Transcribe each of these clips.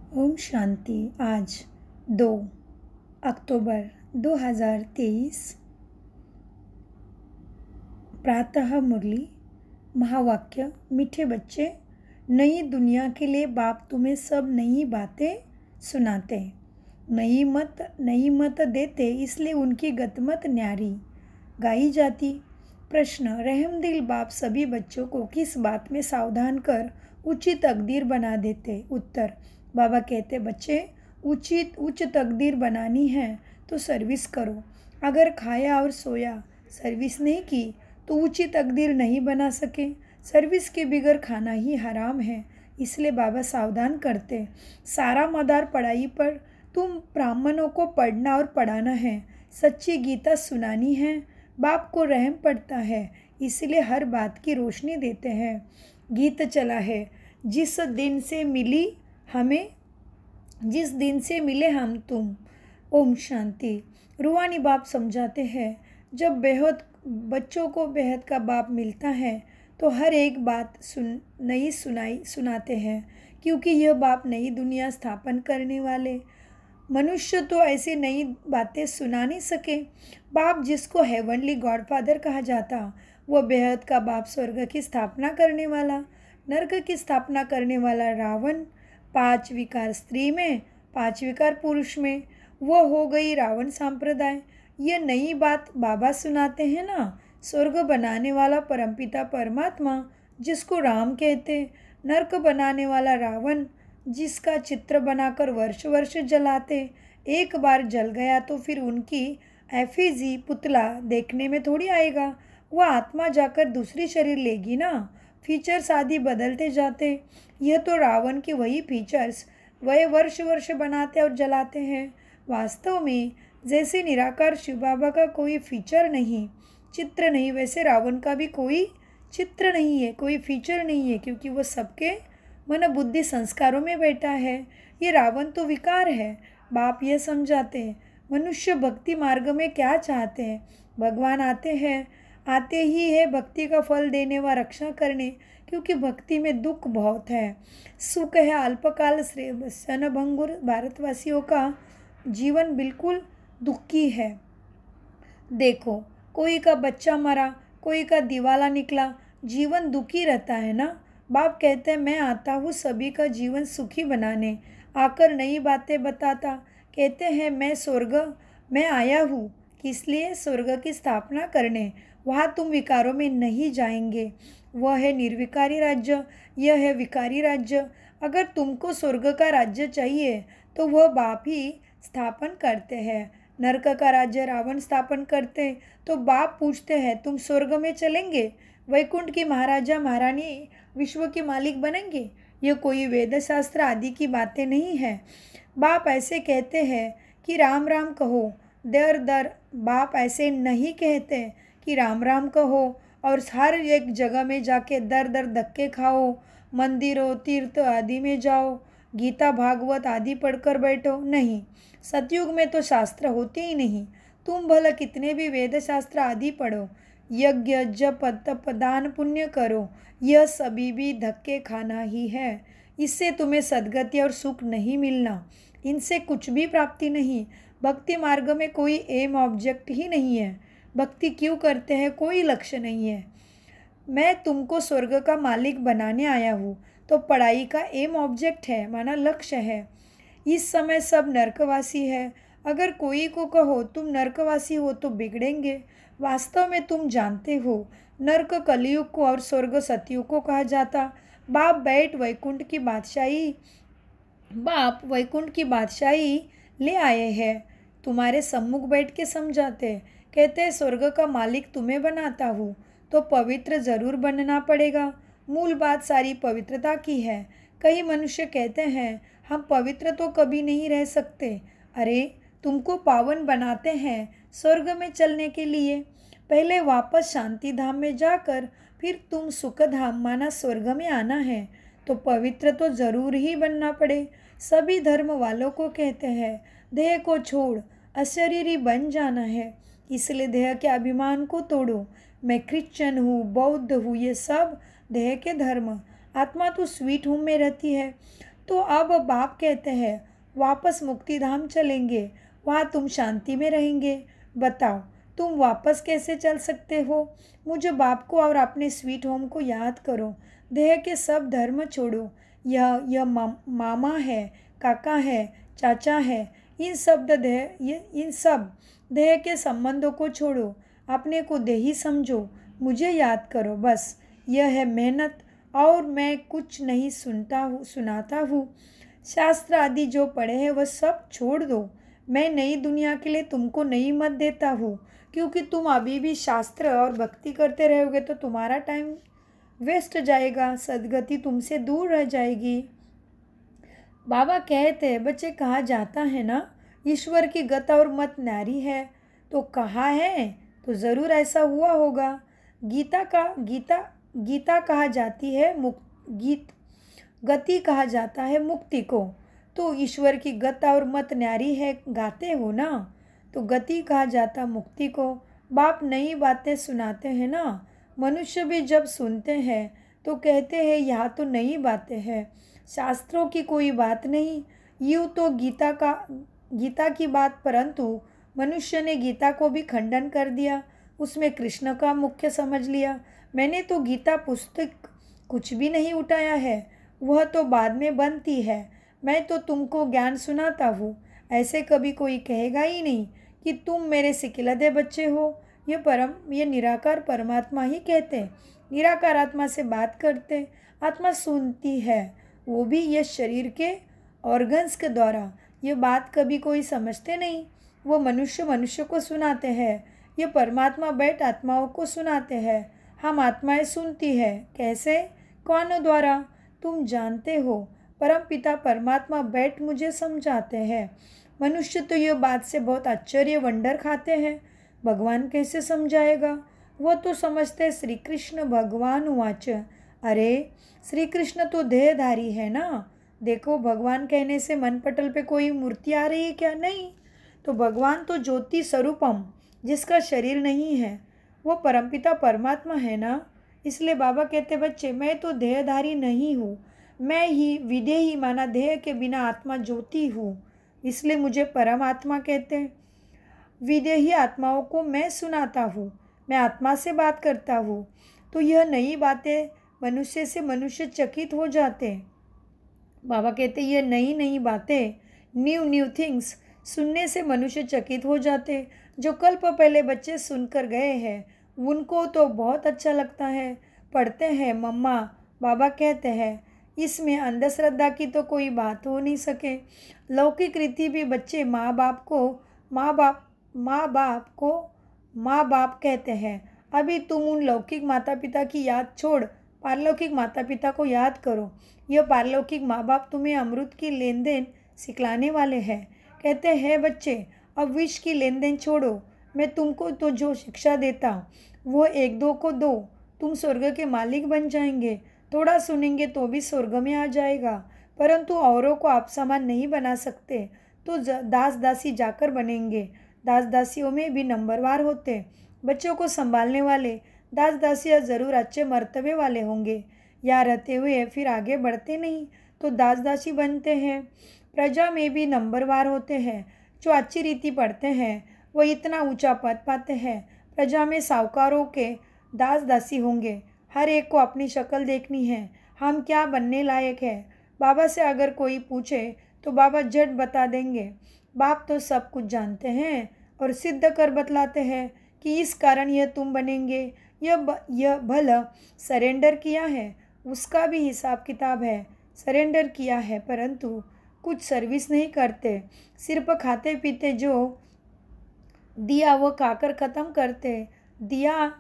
ओम शांति। आज 2 अक्टूबर 2023। प्रातः मुरली। महावाक्य। मीठे बच्चे, नई दुनिया के लिए बाप तुम्हें सब नई बातें सुनाते, नई मत देते, इसलिए उनकी गतमत न्यारी गाई जाती। प्रश्न। रहमदिल बाप सभी बच्चों को किस बात में सावधान कर उचित तकदीर बना देते? उत्तर। बाबा कहते, बच्चे, उच्च तकदीर बनानी है तो सर्विस करो। अगर खाया और सोया, सर्विस नहीं की तो ऊंची तकदीर नहीं बना सके। सर्विस के बगैर खाना ही हराम है, इसलिए बाबा सावधान करते। सारा मदार पढ़ाई पर। तुम ब्राह्मणों को पढ़ना और पढ़ाना है, सच्ची गीता सुनानी है। बाप को रहम पड़ता है, इसलिए हर बात की रोशनी देते हैं। गीत चला है, जिस दिन से मिले हम तुम। ओम शांति। रूहानी बाप समझाते हैं, जब बच्चों को बेहद का बाप मिलता है तो हर एक बात सुनाते हैं, क्योंकि यह बाप नई दुनिया स्थापन करने वाले। मनुष्य तो ऐसे नई बातें सुना नहीं सके। बाप जिसको हेवनली गॉडफादर कहा जाता, वह बेहद का बाप स्वर्ग की स्थापना करने वाला, नरक की स्थापना करने वाला रावण। 5 विकार स्त्री में, 5 विकार पुरुष में, वह हो गई रावण संप्रदाय। ये नई बात बाबा सुनाते हैं ना। स्वर्ग बनाने वाला परमपिता परमात्मा, जिसको राम कहते, नरक बनाने वाला रावण, जिसका चित्र बनाकर वर्ष वर्ष जलाते। एक बार जल गया तो फिर उनकी एफिजी पुतला देखने में थोड़ी आएगा। वह आत्मा जाकर दूसरी शरीर लेगी ना। फीचर्स आदि बदलते जाते। यह तो रावण के वही फीचर्स वह वर्ष वर्ष बनाते और जलाते हैं। वास्तव में जैसे निराकार शिव बाबा का कोई फीचर नहीं, चित्र नहीं, वैसे रावण का भी कोई चित्र नहीं है, कोई फीचर नहीं है, क्योंकि वह सबके मन बुद्धि संस्कारों में बैठा है। ये रावण तो विकार है। बाप यह समझाते हैं, मनुष्य भक्ति मार्ग में क्या चाहते हैं? भगवान आते ही है भक्ति का फल देने व रक्षा करने, क्योंकि भक्ति में दुख बहुत है, सुख है अल्पकाल श्रेय। सनभंगुर भारतवासियों का जीवन बिल्कुल दुखी है। देखो, कोई का बच्चा मरा, कोई का दिवाला निकला, जीवन दुखी रहता है ना। बाप कहते हैं, मैं आता हूँ सभी का जीवन सुखी बनाने, आकर नई बातें बताता। कहते हैं, मैं आया हूँ किस लिए? स्वर्ग की स्थापना करने। वहाँ तुम विकारों में नहीं जाएंगे। वह है निर्विकारी राज्य, यह है विकारी राज्य। अगर तुमको स्वर्ग का राज्य चाहिए तो वह बाप ही स्थापन करते हैं। नरक का राज्य रावण स्थापन करते, तो बाप पूछते हैं, तुम स्वर्ग में चलेंगे? वैकुंठ की महाराजा महारानी विश्व के मालिक बनेंगे? यह कोई वेद शास्त्र आदि की बातें नहीं है। बाप ऐसे कहते हैं कि राम राम कहो, दर बाप ऐसे नहीं कहते कि राम राम कहो और हर एक जगह में जाके दर धक्के खाओ, मंदिरों तीर्थ आदि में जाओ, गीता भागवत आदि पढ़कर बैठो। नहीं, सतयुग में तो शास्त्र होते ही नहीं। तुम भला कितने भी वेद शास्त्र आदि पढ़ो, यज्ञ जप तप दान पुण्य करो, यह सभी भी धक्के खाना ही है। इससे तुम्हें सद्गति और सुख नहीं मिलना, इनसे कुछ भी प्राप्ति नहीं। भक्ति मार्ग में कोई एम ऑब्जेक्ट ही नहीं है। भक्ति क्यों करते हैं? कोई लक्ष्य नहीं है। मैं तुमको स्वर्ग का मालिक बनाने आया हूँ, तो पढ़ाई का एम ऑब्जेक्ट है, माना लक्ष्य है। इस समय सब नरकवासी है। अगर कोई को कहो तुम नरकवासी हो तो बिगड़ेंगे। वास्तव में तुम जानते हो, नरक कलयुग को और स्वर्ग सतयुग को कहा जाता। बाप वैकुंठ की बादशाही ले आए हैं, तुम्हारे सम्मुख बैठ के समझाते। कहते हैं, स्वर्ग का मालिक तुम्हें बनाता हूँ तो पवित्र जरूर बनना पड़ेगा। मूल बात सारी पवित्रता की है। कई मनुष्य कहते हैं, हम पवित्र तो कभी नहीं रह सकते। अरे, तुमको पावन बनाते हैं स्वर्ग में चलने के लिए। पहले वापस शांति धाम में जाकर फिर तुम सुख धाम माना स्वर्ग में आना है, तो पवित्र तो जरूर ही बनना पड़े। सभी धर्म वालों को कहते हैं, देह को छोड़ अशरीरी बन जाना है, इसलिए देह के अभिमान को तोड़ो। मैं क्रिश्चियन हूँ, बौद्ध हूँ, ये सब देह के धर्म। आत्मा तो स्वीट होम में रहती है। तो अब बाप कहते हैं वापस मुक्तिधाम चलेंगे, वहाँ तुम शांति में रहेंगे। बताओ तुम वापस कैसे चल सकते हो? मुझे बाप को और अपने स्वीट होम को याद करो। देह के सब धर्म छोड़ो। यह मामा है, काका है, चाचा है, इन सब देह के संबंधों को छोड़ो। अपने को देही समझो, मुझे याद करो। बस यह है मेहनत, और मैं कुछ नहीं सुनाता हूँ। शास्त्र आदि जो पढ़े हैं वह सब छोड़ दो। मैं नई दुनिया के लिए तुमको नई मत देता हूँ, क्योंकि तुम अभी भी शास्त्र और भक्ति करते रहोगे तो तुम्हारा टाइम वेस्ट जाएगा, सदगति तुमसे दूर रह जाएगी। बाबा कहते हैं बच्चे, कहा जाता है ना ईश्वर की गत और मत न्यारी है, तो कहा है तो ज़रूर ऐसा हुआ होगा। गीता कहा जाती है गति कहा जाता है मुक्ति को। तो ईश्वर की गत और मत न्यारी है गाते हो ना, तो गति कहा जाता मुक्ति को। बाप नई बातें सुनाते हैं ना, मनुष्य भी जब सुनते हैं तो कहते हैं यहाँ तो नई बातें हैं, शास्त्रों की कोई बात नहीं। यूँ तो गीता की बात, परंतु मनुष्य ने गीता को भी खंडन कर दिया, उसमें कृष्ण का मुख्य समझ लिया। मैंने तो गीता पुस्तक कुछ भी नहीं उठाया है, वह तो बाद में बनती है। मैं तो तुमको ज्ञान सुनाता हूँ, ऐसे कभी कोई कहेगा ही नहीं कि तुम मेरे सिकिलधे बच्चे हो। ये निराकार परमात्मा ही कहते, निराकार आत्मा से बात करते, आत्मा सुनती है, वो भी ये शरीर के ऑर्गन्स के द्वारा। ये बात कभी कोई समझते नहीं, वो मनुष्य को सुनाते हैं, ये परमात्मा बैठ आत्माओं को सुनाते हैं। हम आत्माएं सुनती है, कैसे, कौन द्वारा? तुम जानते हो, परम पिता परमात्मा बैठ मुझे समझाते हैं। मनुष्य तो ये बात से बहुत आश्चर्य वंडर खाते हैं, भगवान कैसे समझाएगा? वो तो समझते श्री कृष्ण भगवान उवाच। अरे श्री कृष्ण तो देहधारी है ना, देखो भगवान कहने से मन पटल पे कोई मूर्ति आ रही है क्या? नहीं, तो भगवान तो ज्योति स्वरूपम, जिसका शरीर नहीं है, वो परमपिता परमात्मा है ना। इसलिए बाबा कहते बच्चे, मैं तो देहधारी नहीं हूँ, मैं ही विदेही माना देह के बिना आत्मा ज्योति हूँ, इसलिए मुझे परमात्मा कहते हैं। विदेही आत्माओं को मैं सुनाता हूँ, मैं आत्मा से बात करता हूँ। तो यह नई बातें मनुष्य से मनुष्य चकित हो जाते हैं। बाबा कहते ये नई बातें, न्यू थिंग्स सुनने से मनुष्य चकित हो जाते। जो कल्प पहले बच्चे सुनकर गए हैं उनको तो बहुत अच्छा लगता है, पढ़ते हैं मम्मा बाबा कहते हैं, इसमें अंधश्रद्धा की तो कोई बात हो नहीं सके। लौकिक रीति भी बच्चे माँ बाप कहते हैं। अभी तुम उन लौकिक माता पिता की याद छोड़ पारलौकिक माता पिता को याद करो। यह पारलौकिक माँ बाप तुम्हें अमृत की लेन देन सिखलाने वाले हैं। कहते हैं बच्चे, अब विष की लेन देन छोड़ो, मैं तुमको तो जो शिक्षा देता वो एक दो को दो, तुम स्वर्ग के मालिक बन जाएंगे। थोड़ा सुनेंगे तो भी स्वर्ग में आ जाएगा, परंतु औरों को आप समान नहीं बना सकते, तो दास दासी जाकर बनेंगे। दास दासियों में भी नंबरवार होते, बच्चों को संभालने वाले दास दासियाँ ज़रूर अच्छे मर्तबे वाले होंगे। यहाँ रहते हुए फिर आगे बढ़ते नहीं तो दास दासी बनते हैं। प्रजा में भी नंबरवार होते हैं, जो अच्छी रीति पढ़ते हैं वो इतना ऊंचा पद पाते हैं। प्रजा में साहूकारों के दास दासी होंगे, हर एक को अपनी शक्ल देखनी है, हम क्या बनने लायक है। बाबा से अगर कोई पूछे तो बाबा झट बता देंगे। बाप तो सब कुछ जानते हैं और सिद्ध कर बतलाते हैं कि इस कारण यह तुम बनेंगे। यह भला सरेंडर किया है, उसका भी हिसाब किताब है। सरेंडर किया है परंतु कुछ सर्विस नहीं करते, सिर्फ खाते पीते, जो दिया वो खाकर ख़त्म करते, दिया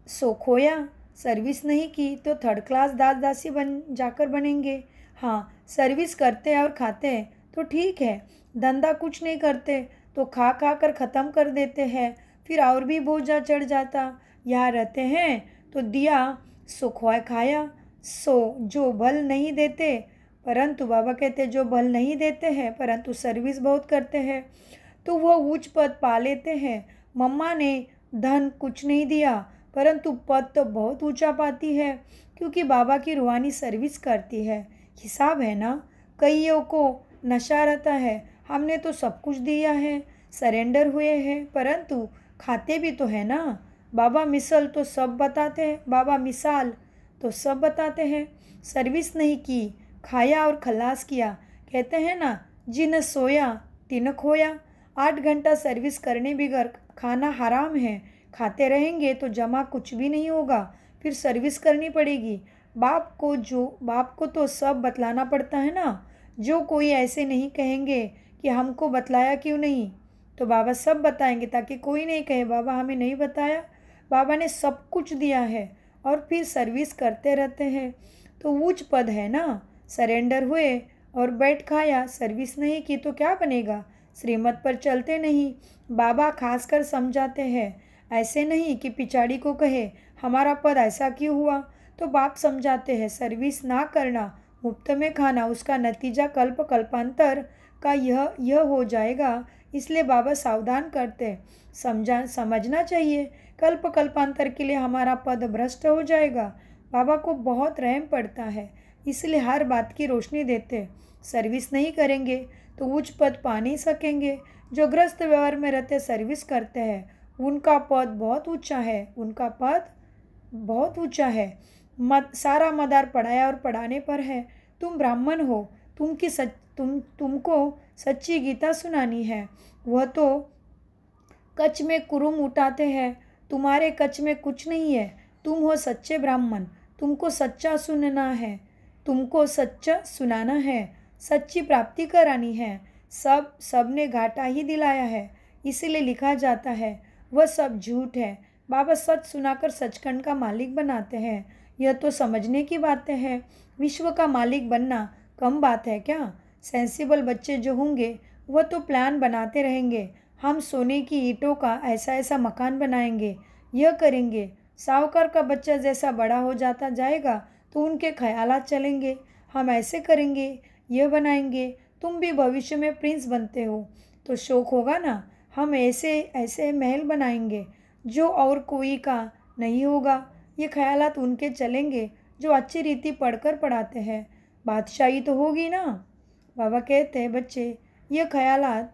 सो खोया। सर्विस नहीं की तो थर्ड क्लास दास दासी जाकर बनेंगे। हाँ, सर्विस करते और खाते तो ठीक है, धंधा कुछ नहीं करते तो खा कर ख़त्म कर देते हैं, फिर और भी बोझा चढ़ जाता। यहाँ रहते हैं तो दिया सो खाया, सो जो बल नहीं देते, परंतु बाबा कहते जो बल नहीं देते हैं परंतु सर्विस बहुत करते हैं तो वह उच्च पद पा लेते हैं। मम्मा ने धन कुछ नहीं दिया परंतु पद तो बहुत ऊंचा पाती है, क्योंकि बाबा की रूहानी सर्विस करती है। हिसाब है ना, कईयों को नशा रहता है, हमने तो सब कुछ दिया है, सरेंडर हुए हैं, परंतु खाते भी तो है ना। बाबा मिसाल तो सब बताते हैं, बाबा मिसाल तो सब बताते हैं। सर्विस नहीं की, खाया और खलास किया। कहते हैं ना, जिन सोया तिन खोया। 8 घंटा सर्विस करने बगैर खाना हराम है। खाते रहेंगे तो जमा कुछ भी नहीं होगा, फिर सर्विस करनी पड़ेगी। बाप को तो सब बतलाना पड़ता है ना। जो कोई ऐसे नहीं कहेंगे कि हमको बतलाया क्यों नहीं, तो बाबा सब बताएंगे, ताकि कोई नहीं कहे बाबा हमें नहीं बताया। बाबा ने सब कुछ दिया है और फिर सर्विस करते रहते हैं, तो उच्च पद है ना। सरेंडर हुए और बैठ खाया, सर्विस नहीं की तो क्या बनेगा। श्रीमत पर चलते नहीं। बाबा खासकर समझाते हैं, ऐसे नहीं कि पिछाड़ी को कहे हमारा पद ऐसा क्यों हुआ। तो बाप समझाते हैं, सर्विस ना करना, मुफ्त में खाना, उसका नतीजा कल्पांतर का यह हो जाएगा। इसलिए बाबा सावधान करते हैं, समझना चाहिए, कल्पांतर के लिए हमारा पद भ्रष्ट हो जाएगा। बाबा को बहुत रहम पड़ता है, इसलिए हर बात की रोशनी देते। सर्विस नहीं करेंगे तो उच्च पद पा नहीं सकेंगे। जो ग्रस्त व्यवहार में रहते सर्विस करते हैं, उनका पद बहुत ऊंचा है, उनका पद बहुत ऊंचा है। सारा मदार पढ़ाया और पढ़ाने पर है। तुम ब्राह्मण हो, तुमको सच्ची गीता सुनानी है। वह तो कच्छ में कुरुम उठाते हैं, तुम्हारे कच्छ में कुछ नहीं है। तुम हो सच्चे ब्राह्मण, तुमको सच्चा सुनाना है, सच्ची प्राप्ति करानी है। सबने घाटा ही दिलाया है, इसीलिए लिखा जाता है वह सब झूठ है। बाबा सच सुनाकर सचखंड का मालिक बनाते हैं। यह तो समझने की बातें हैं। विश्व का मालिक बनना कम बात है क्या। सेंसिबल बच्चे जो होंगे वह तो प्लान बनाते रहेंगे, हम सोने की ईंटों का ऐसा मकान बनाएंगे, यह करेंगे। साहूकार का बच्चा जैसा बड़ा हो जाता जाएगा तो उनके ख्यालात चलेंगे, हम ऐसे करेंगे, यह बनाएंगे। तुम भी भविष्य में प्रिंस बनते हो तो शौक होगा ना, हम ऐसे महल बनाएंगे जो और कोई का नहीं होगा। ये ख्यालात उनके चलेंगे जो अच्छी रीति पढ़कर पढ़ाते हैं। बादशाही तो होगी ना। बाबा कहते हैं, बच्चे ये ख्यालात,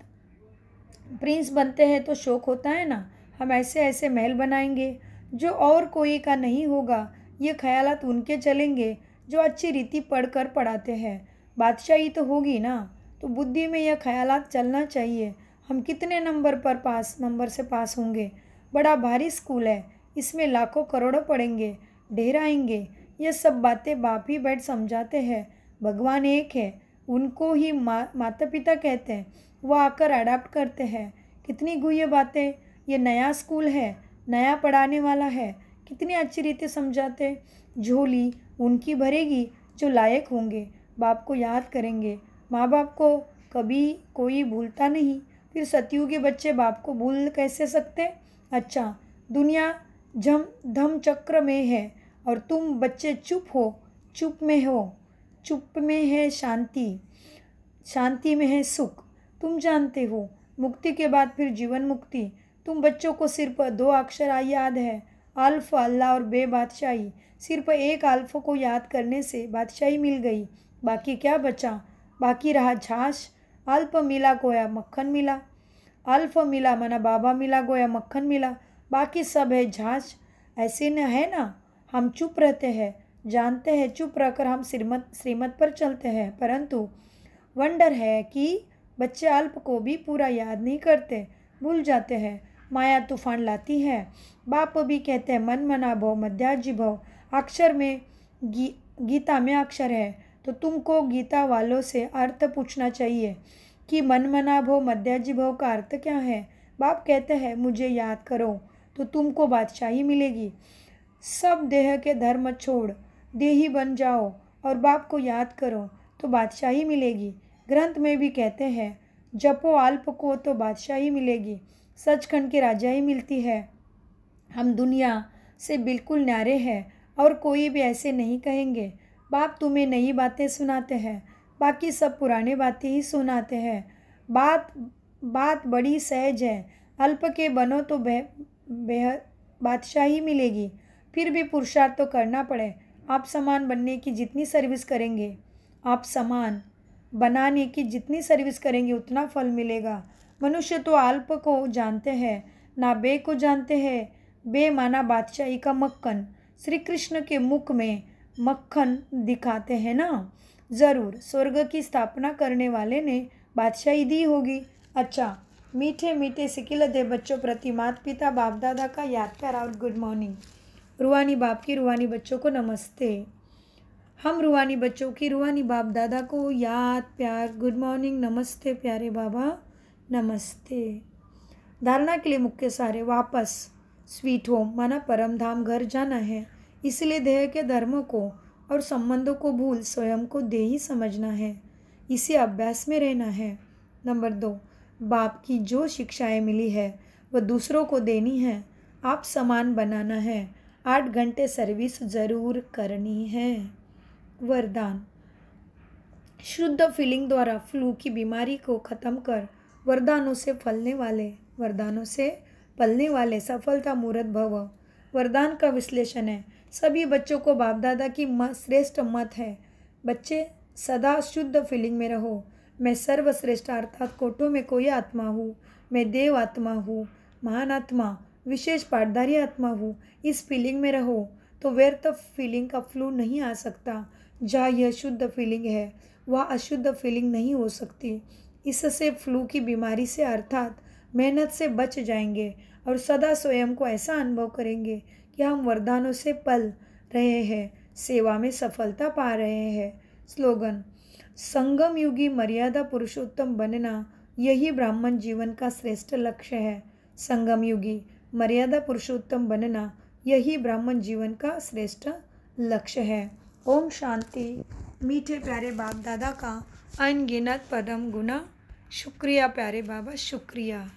प्रिंस बनते हैं तो शौक होता है ना, हम ऐसे महल बनाएंगे जो और कोई का नहीं होगा। ये ख्यालात उनके चलेंगे जो अच्छी रीति पढ़कर पढ़ाते हैं। बादशाही तो होगी ना, तो बुद्धि में यह ख्यालात चलना चाहिए, हम कितने नंबर से पास होंगे। बड़ा भारी स्कूल है, इसमें लाखों करोड़ों पढ़ेंगे, ढेर आएंगे। ये सब बातें बाप ही बैठ समझाते हैं। भगवान एक है, उनको ही माता पिता कहते हैं, वो आकर अडाप्ट करते हैं। कितनी गुह्य बातें। ये नया स्कूल है, नया पढ़ाने वाला है, कितनी अच्छी रीति समझाते। झोली उनकी भरेगी जो लायक होंगे, बाप को याद करेंगे। माँ बाप को कभी कोई भूलता नहीं, फिर सतयुग के बच्चे बाप को भूल कैसे सकते। अच्छा, दुनिया धम चक्र में है और तुम बच्चे चुप में है शांति, शांति में है सुख। तुम जानते हो, मुक्ति के बाद फिर जीवन मुक्ति। तुम बच्चों को सिर्फ 2 अक्षर याद है, अल्फ अल्लाह और बे बादशाही। सिर्फ एक अल्फ को याद करने से बादशाही मिल गई, बाकी क्या बचा। बाकी रहा झांस। अल्प मिला गोया मक्खन मिला, अल्फ मिला मना बाबा मिला गोया मक्खन मिला, बाकी सब है झांस। ऐसे न है ना, हम चुप रहते हैं, जानते हैं चुप रहकर हम श्रीमत पर चलते हैं, परंतु वंडर है कि बच्चे अल्प को भी पूरा याद नहीं करते, भूल जाते हैं। माया तूफान लाती है। बाप भी कहते हैं मन मना भव मध्याजी भव। अक्षर में गीता में अक्षर है, तो तुमको गीता वालों से अर्थ पूछना चाहिए कि मन मना भव मध्याजी भव का अर्थ क्या है। बाप कहते हैं मुझे याद करो तो तुमको बादशाही मिलेगी। सब देह के धर्म छोड़ देही बन जाओ और बाप को याद करो तो बादशाही मिलेगी। ग्रंथ में भी कहते हैं जपो अल्प को तो बादशाही मिलेगी, सचखंड की राजाई मिलती है। हम दुनिया से बिल्कुल न्यारे हैं और कोई भी ऐसे नहीं कहेंगे। बाप तुम्हें नई बातें सुनाते हैं, बाकी सब पुराने बातें ही सुनाते हैं। बात बड़ी सहज है, अल्प के बनो तो बेहद बादशाही मिलेगी। फिर भी पुरुषार्थ तो करना पड़े। आप समान बनने की जितनी सर्विस करेंगे, आप समान बनाने की जितनी सर्विस करेंगे उतना फल मिलेगा। मनुष्य तो अल्प को जानते हैं, ना बे को जानते हैं। बे माना बादशाही का मक्खन। श्री कृष्ण के मुख में मक्खन दिखाते हैं ना। ज़रूर स्वर्ग की स्थापना करने वाले ने बादशाही दी होगी। अच्छा, मीठे मीठे सिकिलते बच्चों प्रति माता पिता बाप दादा का याद प्यार और गुड मॉर्निंग। रूहानी बाप की रूहानी बच्चों को नमस्ते। हम रूहानी बच्चों की रूहानी बाप दादा को याद प्यार गुड मॉर्निंग नमस्ते प्यारे बाबा नमस्ते। धारणा के लिए मुख्य सारे वापस स्वीट होम माना परम धाम घर जाना है। इसलिए देह के धर्मों को और संबंधों को भूल स्वयं को देही समझना है। इसी अभ्यास में रहना है। नंबर 2, बाप की जो शिक्षाएं मिली है वह दूसरों को देनी है। आप समान बनाना है। 8 घंटे सर्विस ज़रूर करनी है। वरदान, शुद्ध फीलिंग द्वारा फ्लू की बीमारी को ख़त्म कर वरदानों से पलने वाले सफलता मूर्त भव। वरदान का विश्लेषण है। सभी बच्चों को बाप दादा की श्रेष्ठ मत है। बच्चे सदा शुद्ध फीलिंग में रहो। मैं सर्वश्रेष्ठ अर्थात कोटों में कोई आत्मा हूँ। मैं देव आत्मा हूँ, महान आत्मा, विशेष पाठधारी आत्मा हूँ। इस फीलिंग में रहो तो व्यर्थ फीलिंग का फ्लू नहीं आ सकता। जहाँ यह शुद्ध फीलिंग है वह अशुद्ध फीलिंग नहीं हो सकती। इससे फ्लू की बीमारी से अर्थात मेहनत से बच जाएंगे और सदा स्वयं को ऐसा अनुभव करेंगे कि हम वरदानों से पल रहे हैं, सेवा में सफलता पा रहे हैं। स्लोगन, संगम युगी मर्यादा पुरुषोत्तम बनना यही ब्राह्मण जीवन का श्रेष्ठ लक्ष्य है। संगम युगी मर्यादा पुरुषोत्तम बनना यही ब्राह्मण जीवन का श्रेष्ठ लक्ष्य है। ओम शांति। मीठे प्यारे बाप दादा का अनगिनत परम गुना शुक्रिया प्यारे बाबा, शुक्रिया।